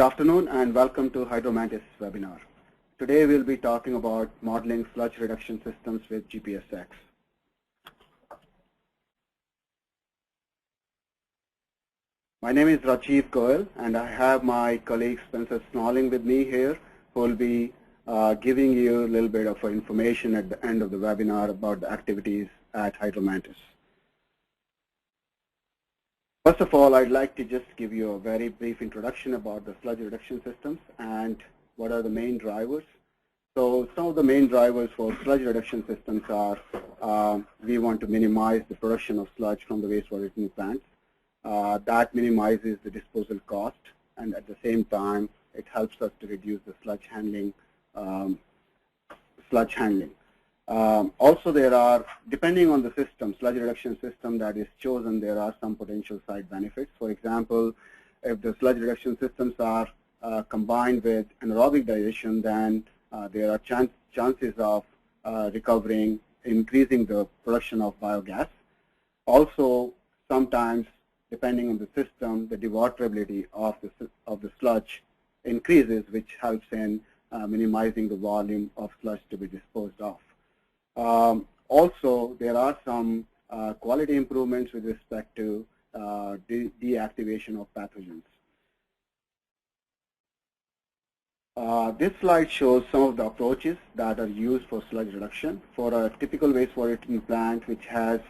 Good afternoon and welcome to Hydromantis webinar. Today we'll be talking about modeling sludge reduction systems with GPSX. My name is Rajiv Goel and I have my colleague Spencer Snalling with me here, who will be giving you a little bit of information at the end of the webinar about the activities at Hydromantis. First of all, I'd like to just give you a very brief introduction about the sludge reduction systems and what are the main drivers. So some of the main drivers for sludge reduction systems are we want to minimize the production of sludge from the wastewater treatment plants. That minimizes the disposal cost, and at the same time, it helps us to reduce the sludge handling. Also, there are, depending on the system, sludge reduction system that is chosen, there are some potential side benefits. For example, if the sludge reduction systems are combined with anaerobic digestion, then there are chances of increasing the production of biogas. Also, sometimes, depending on the system, the dewaterability of the sludge increases, which helps in minimizing the volume of sludge to be disposed of. Also, there are some quality improvements with respect to deactivation of pathogens. This slide shows some of the approaches that are used for sludge reduction. For a typical wastewater treatment plant which has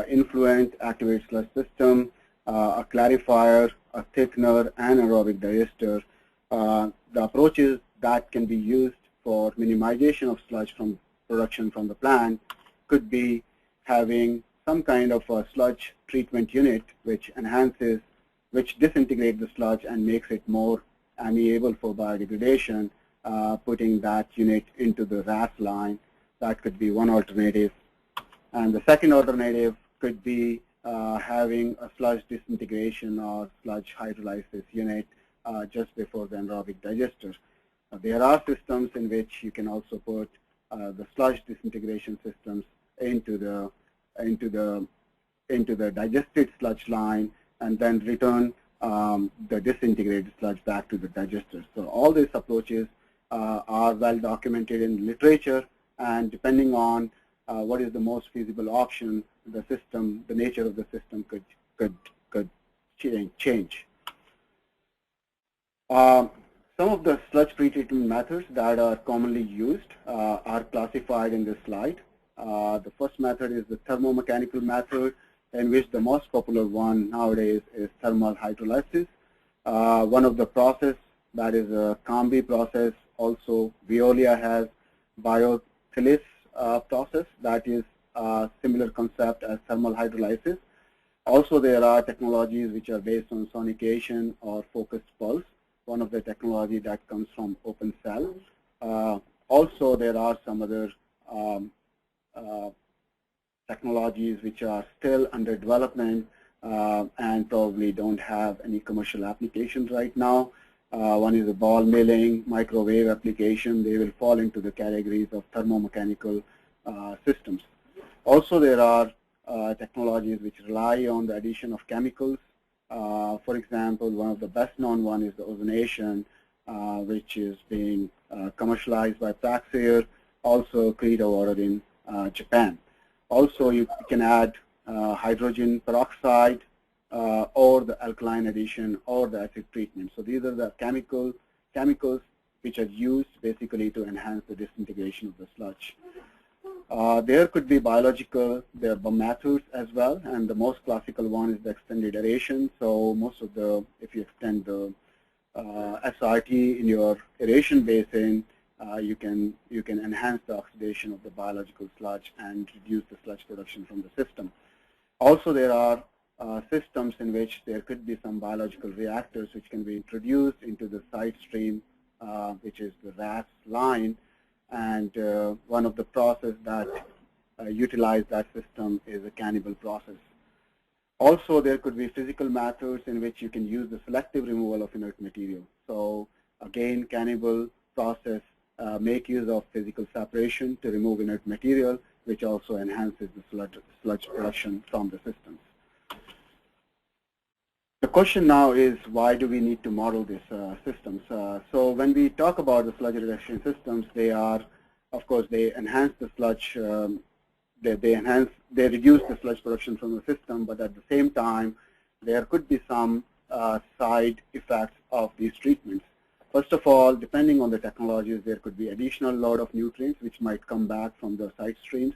influent activated sludge system, a clarifier, a thickener, and aerobic digester, the approaches that can be used for minimization of sludge from production from the plant could be having some kind of a sludge treatment unit which disintegrates the sludge and makes it more amiable for biodegradation, putting that unit into the RAS line. That could be one alternative. And the second alternative could be having a sludge disintegration or sludge hydrolysis unit just before the anaerobic digester. There are systems in which you can also put the sludge disintegration systems into the digested sludge line and then return the disintegrated sludge back to the digester. So all these approaches are well documented in literature, and depending on what is the most feasible option, the nature of the system could change. Some of the sludge pretreatment methods that are commonly used are classified in this slide. The first method is the thermomechanical method, in which the most popular one nowadays is thermal hydrolysis. One of the process, that is a Combi process. Also, Veolia has Particulate process, that is a similar concept as thermal hydrolysis. Also, there are technologies which are based on sonication or focused pulse, one of the technology that comes from open cell. Also, there are some other technologies which are still under development and probably don't have any commercial applications right now. One is a ball milling, microwave application. They will fall into the categories of thermomechanical systems. Also, there are technologies which rely on the addition of chemicals. For example, one of the best known one is the ozonation, which is being commercialized by Praxair, also Clear Water in Japan. Also, you can add hydrogen peroxide or the alkaline addition or the acid treatment. So these are the chemicals which are used basically to enhance the disintegration of the sludge. There could be biological, there are methods as well, and the most classical one is the extended aeration. So most of if you extend the SRT in your aeration basin, you can enhance the oxidation of the biological sludge and reduce the sludge production from the system. Also, there are systems in which there could be some biological reactors which can be introduced into the side stream, which is the RAS line. And one of the processes that utilize that system is a cannibal process. Also, there could be physical methods in which you can use the selective removal of inert material. So again, cannibal process make use of physical separation to remove inert material, which also enhances the sludge production from the systems. The question now is, why do we need to model these systems? So when we talk about the sludge reduction systems, they are, of course, they enhance the sludge, they reduce the sludge production from the system, but at the same time, there could be some side effects of these treatments. First of all, depending on the technologies, there could be additional load of nutrients which might come back from the side streams.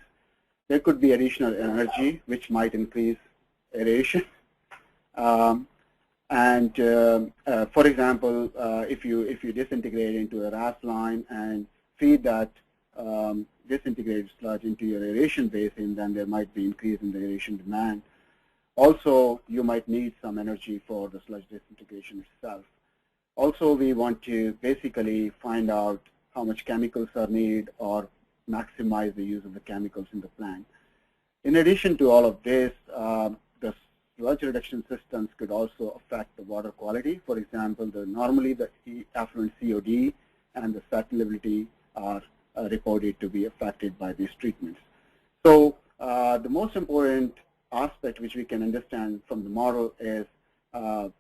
There could be additional energy which might increase aeration. For example, if you disintegrate into a RAS line and feed that disintegrated sludge into your aeration basin, then there might be increase in the aeration demand. Also, you might need some energy for the sludge disintegration itself. Also, we want to basically find out how much chemicals are needed or maximize the use of the chemicals in the plant. In addition to all of this, the sludge reduction systems could also affect the water quality. For example, normally the effluent COD and the salubility are reported to be affected by these treatments. So the most important aspect which we can understand from the model is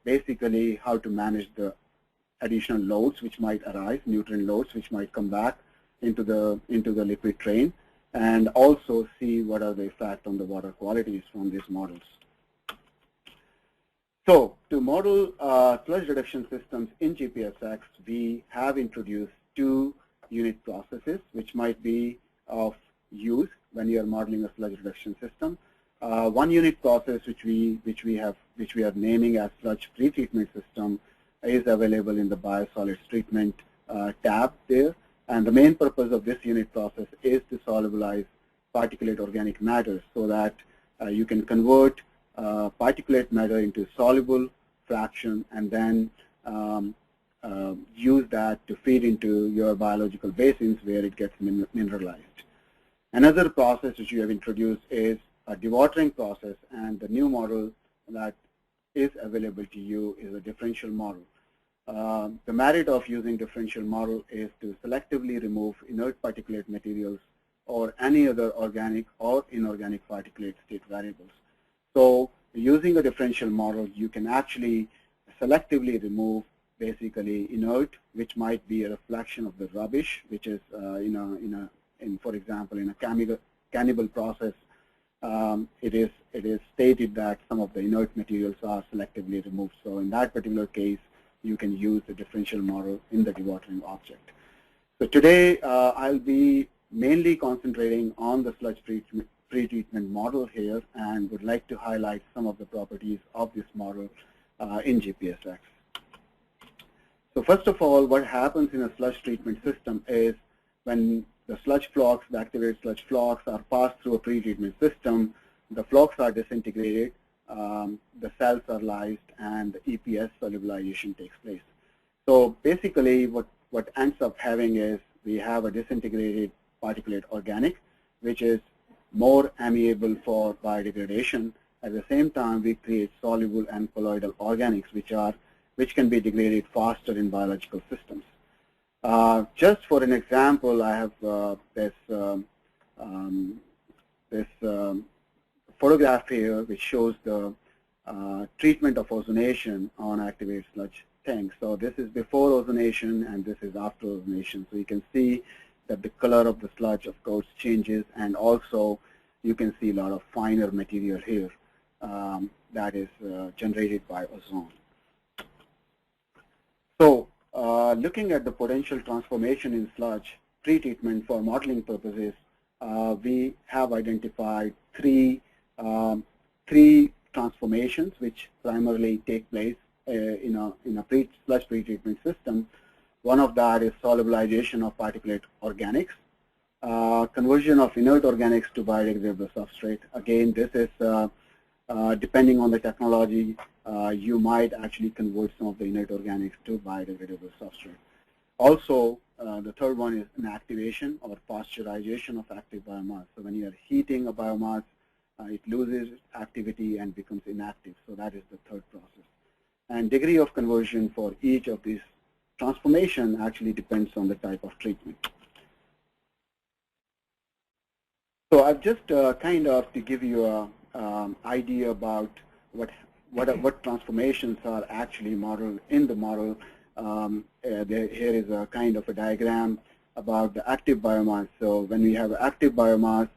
basically how to manage the additional loads which might arise, nutrient loads which might come back into the liquid train, and also see what are the effects on the water qualities from these models. So to model sludge reduction systems in GPSX, we have introduced two unit processes which might be of use when you are modeling a sludge reduction system. One unit process which we are naming as sludge pretreatment system is available in the biosolids treatment tab there. And the main purpose of this unit process is to solubilize particulate organic matter so that you can convert particulate matter into soluble fraction and then use that to feed into your biological basins where it gets mineralized. Another process which you have introduced is a dewatering process, and the new model that is available to you is a differential model. The merit of using differential model is to selectively remove inert particulate materials or any other organic or inorganic particulate state variables. So using a differential model, you can actually selectively remove basically inert, which might be a reflection of the rubbish, which is for example, in a cannibal process, it is stated that some of the inert materials are selectively removed. So in that particular case, you can use the differential model in the dewatering object. So today, I'll be mainly concentrating on the sludge pretreatment model here, and would like to highlight some of the properties of this model in GPSX. So first of all, what happens in a sludge treatment system is when the sludge flocks, the activated sludge flocks are passed through a pretreatment system, the flocks are disintegrated, the cells are lysed, and the EPS solubilization takes place. So basically what ends up having is we have a disintegrated particulate organic, which is more amiable for biodegradation. At the same time, we create soluble and colloidal organics, which can be degraded faster in biological systems. Just for an example, I have this photograph here which shows the treatment of ozonation on activated sludge tanks. So this is before ozonation and this is after ozonation. So you can see that the color of the sludge, of course, changes, and also you can see a lot of finer material here that is generated by ozone. So looking at the potential transformation in sludge pretreatment for modeling purposes, we have identified three transformations which primarily take place in a sludge pretreatment system. One of that is solubilization of particulate organics, conversion of inert organics to biodegradable substrate. Again, this is depending on the technology, you might actually convert some of the inert organics to biodegradable substrate. Also, the third one is inactivation or pasteurization of active biomass. So when you are heating a biomass, it loses activity and becomes inactive. So that is the third process. And degree of conversion for each of these transformation actually depends on the type of treatment. So I've just kind of to give you an idea about what transformations are actually modeled in the model. Here is a kind of a diagram about the active biomass. So when we have active biomass,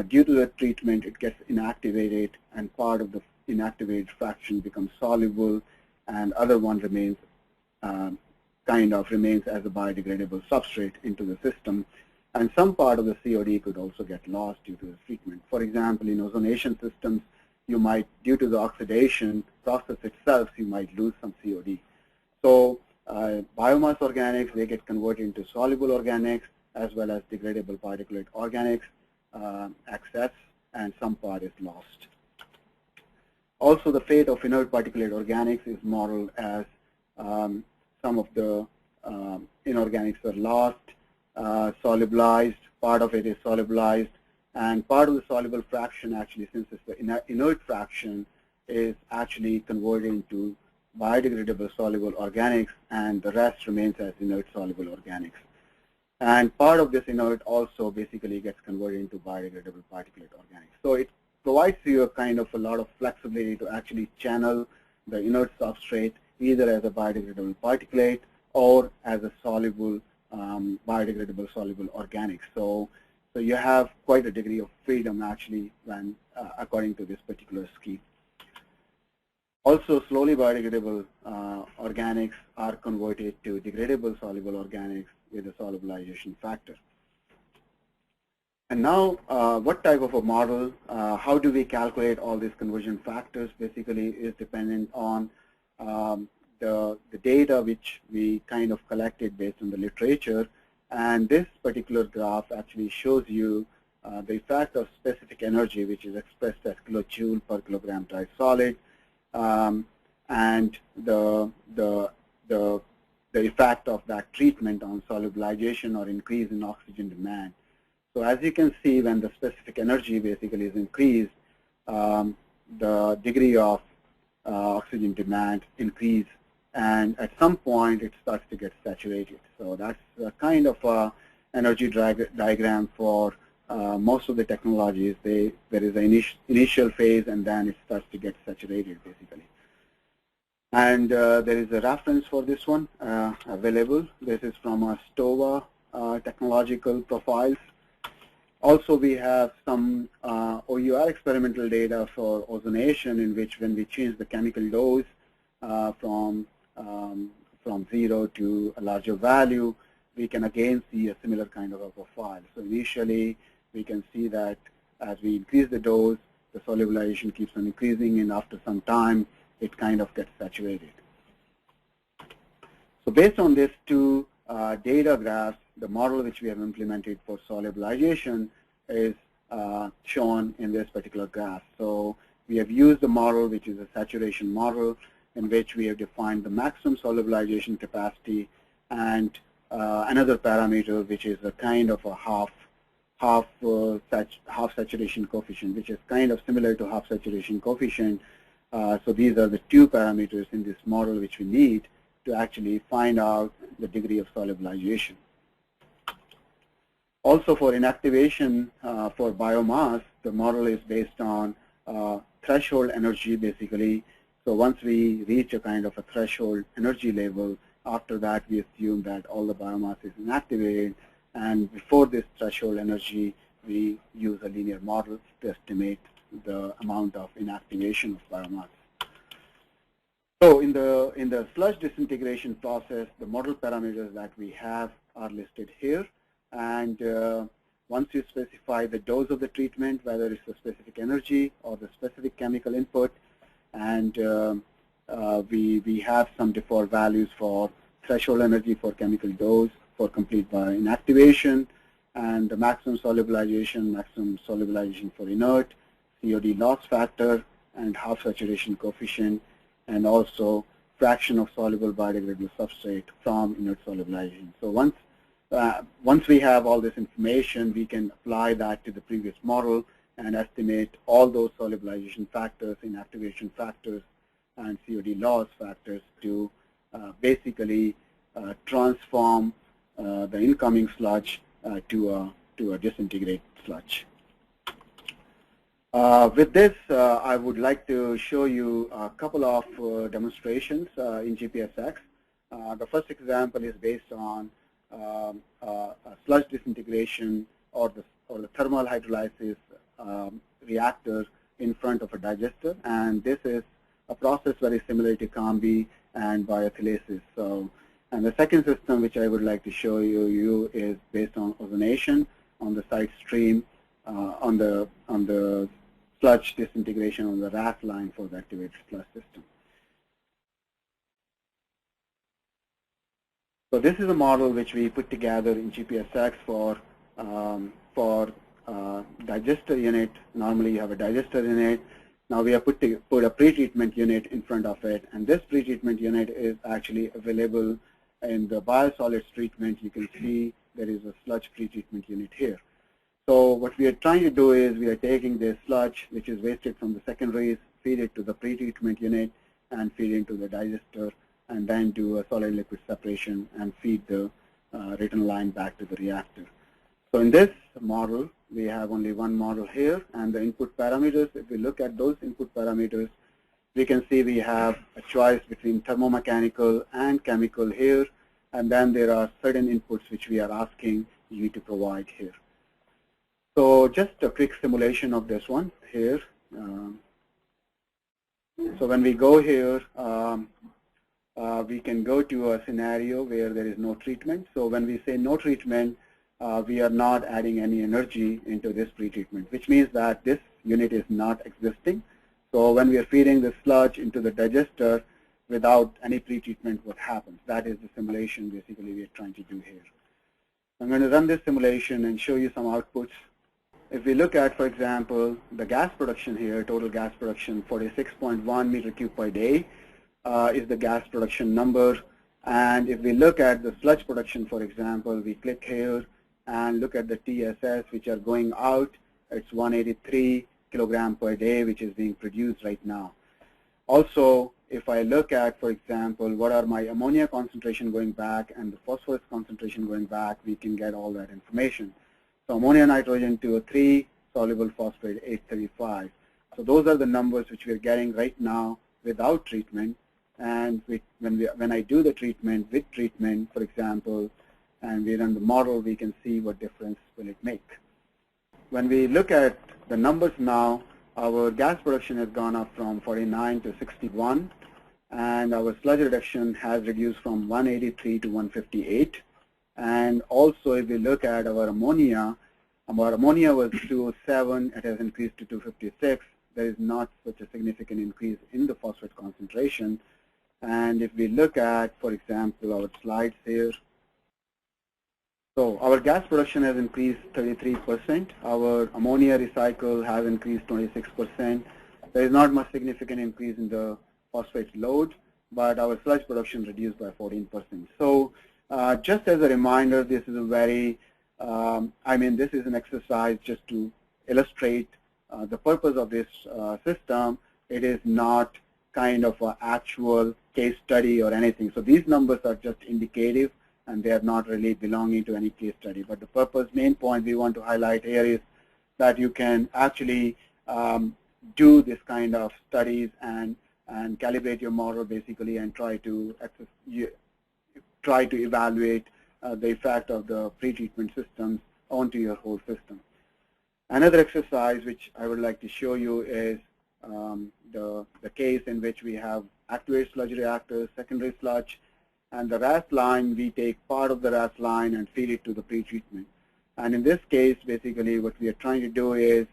due to the treatment, it gets inactivated, and part of the inactivated fraction becomes soluble, and other one remains as a biodegradable substrate into the system. And some part of the COD could also get lost due to the treatment. For example, in ozonation systems, you might, due to the oxidation process itself, you might lose some COD. So biomass organics, they get converted into soluble organics as well as degradable particulate organics, excess, and some part is lost. Also, the fate of inert particulate organics is modeled as some of the inorganics are lost, solubilized, part of it is solubilized, and part of the soluble fraction actually, since it's the inert fraction, is actually converted into biodegradable soluble organics, and the rest remains as inert soluble organics. And part of this inert also basically gets converted into biodegradable particulate organics. So it provides you a lot of flexibility to actually channel the inert substrate either as a biodegradable particulate or as a soluble biodegradable soluble organic. So you have quite a degree of freedom actually when according to this particular scheme. Also, slowly biodegradable organics are converted to degradable soluble organics with a solubilization factor. And now, what type of a model, how do we calculate all these conversion factors basically is dependent on the data which we kind of collected based on the literature. And this particular graph actually shows you the effect of specific energy, which is expressed as kilojoule per kilogram dry solid, and the effect of that treatment on solubilization or increase in oxygen demand. So as you can see, when the specific energy basically is increased, the degree of oxygen demand increase, and at some point it starts to get saturated. So that's a kind of energy diagram for most of the technologies. There is an initial phase, and then it starts to get saturated basically. And there is a reference for this one available. This is from a STOA technological profiles. Also, we have some OUR experimental data for ozonation, in which when we change the chemical dose from 0 to a larger value, we can again see a similar kind of a profile. So initially, we can see that as we increase the dose, the solubilization keeps on increasing, and after some time, it kind of gets saturated. So based on these two data graphs, the model which we have implemented for solubilization is shown in this particular graph. So we have used the model which is a saturation model, in which we have defined the maximum solubilization capacity and another parameter which is a kind of a half saturation coefficient, which is kind of similar to half saturation coefficient. So these are the two parameters in this model which we need to actually find out the degree of solubilization. Also, for inactivation for biomass, the model is based on threshold energy basically. So once we reach a kind of a threshold energy level, after that we assume that all the biomass is inactivated, and before this threshold energy, we use a linear model to estimate the amount of inactivation of biomass. So in the sludge disintegration process, the model parameters that we have are listed here. And once you specify the dose of the treatment, whether it's the specific energy or the specific chemical input, and we have some default values for threshold energy for chemical dose, for complete inactivation, and the maximum solubilization for inert, COD loss factor, and half saturation coefficient, and also fraction of soluble biodegradable substrate from inert solubilization. So once we have all this information, we can apply that to the previous model and estimate all those solubilization factors, inactivation factors, and COD loss factors to basically transform the incoming sludge to a disintegrated sludge. With this, I would like to show you a couple of demonstrations in GPSX. The first example is based on sludge disintegration or the thermal hydrolysis reactor in front of a digester, and this is a process very similar to COMBI and biothylasis. So, and the second system which I would like to show you is based on ozonation on the side stream on the sludge disintegration on the RAS line for the activated sludge system. So this is a model which we put together in GPSX for digester unit. Normally you have a digester unit. Now we have put a pretreatment unit in front of it, and this pretreatment unit is actually available in the biosolids treatment. You can see there is a sludge pretreatment unit here. So what we are trying to do is we are taking this sludge, which is wasted from the secondaries, feed it to the pretreatment unit, and feed into the digester, and then do a solid liquid separation and feed the return line back to the reactor. So in this model, we have only one model here, and the input parameters, if we look at those input parameters, we can see we have a choice between thermomechanical and chemical here, and then there are certain inputs which we are asking you to provide here. So just a quick simulation of this one here. So when we go here, we can go to a scenario where there is no treatment. So when we say no treatment, we are not adding any energy into this pretreatment, which means that this unit is not existing. So when we are feeding the sludge into the digester without any pretreatment, what happens? That is the simulation basically we are trying to do here. I'm going to run this simulation and show you some outputs. If we look at, for example, the gas production here, total gas production 46.1 meter cube per day is the gas production number. And if we look at the sludge production, for example, we click here and look at the TSS which are going out. It's 183 kilogram per day, which is being produced right now. Also, if I look at, for example, what are my ammonia concentration going back and the phosphorus concentration going back, we can get all that information. So ammonia nitrogen 203, soluble phosphate 835. So those are the numbers which we are getting right now without treatment. And when I do the treatment with treatment, for example, and we run the model, we can see what difference will it make. When we look at the numbers now, our gas production has gone up from 49 to 61, and our sludge reduction has reduced from 183 to 158. And also, if we look at our ammonia was 207, it has increased to 256. There is not such a significant increase in the phosphate concentration. And if we look at, for example, our slides here, so our gas production has increased 33%. Our ammonia recycle has increased 26%. There is not much significant increase in the phosphate load, but our sludge production reduced by 14%. So just as a reminder, this is a very, this is an exercise just to illustrate the purpose of this system. It is not kind of an actual case study or anything. So these numbers are just indicative, and they are not really belonging to any case study. But the main point we want to highlight here is that you can actually do this kind of studies and calibrate your model basically and try to evaluate the effect of the pretreatment systems onto your whole system. Another exercise which I would like to show you is the case in which we have activated sludge reactors, secondary sludge, and the RAS line, we take part of the RAS line and feed it to the pretreatment. And in this case, basically what we are trying to do is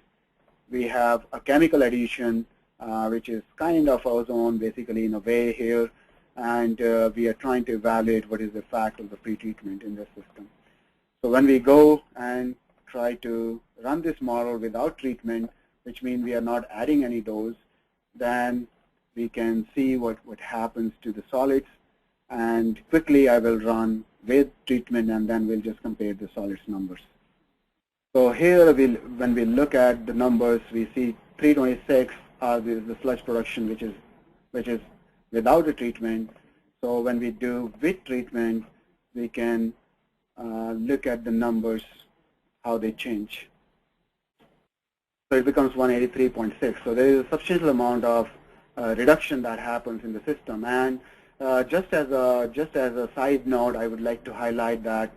we have a chemical addition, which is kind of ozone basically in a way here, and we are trying to evaluate what is the effect of the pretreatment in this system. So when we go and try to run this model without treatment, which means we are not adding any dose, then we can see what happens to the solids. And quickly I will run with treatment, and then we'll just compare the solids numbers. So here when we look at the numbers, we see 326 are the sludge production, which is without a treatment. So when we do with treatment, we can look at the numbers, how they change. So it becomes 183.6. So there is a substantial amount of reduction that happens in the system. And just as a side note, I would like to highlight that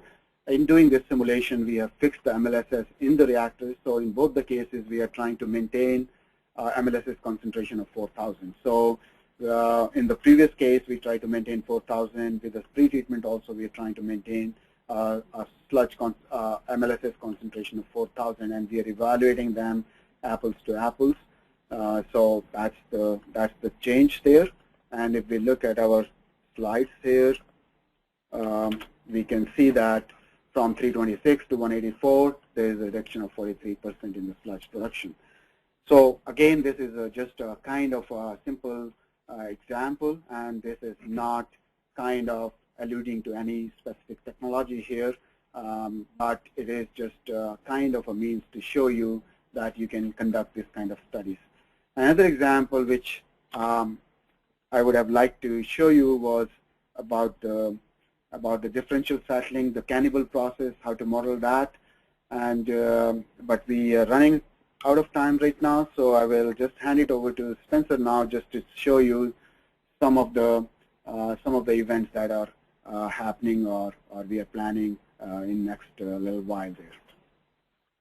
in doing this simulation, we have fixed the MLSS in the reactors. So in both the cases, we are trying to maintain MLSS concentration of 4,000. So in the previous case, we tried to maintain 4,000. With the pretreatment also, we are trying to maintain a sludge MLSS concentration of 4,000, and we are evaluating them apples to apples. So that's the change there. And if we look at our slides here, we can see that from 326 to 184, there is a reduction of 43% in the sludge production. So again, this is just a kind of a simple example, and this is not kind of alluding to any specific technology here, but it is just kind of a means to show you that you can conduct this kind of studies. Another example which I would have liked to show you was about the differential settling, the cannibal process, how to model that. And but we are running out of time right now, so I will just hand it over to Spencer now, just to show you some of the events that are happening or we are planning in next little while there.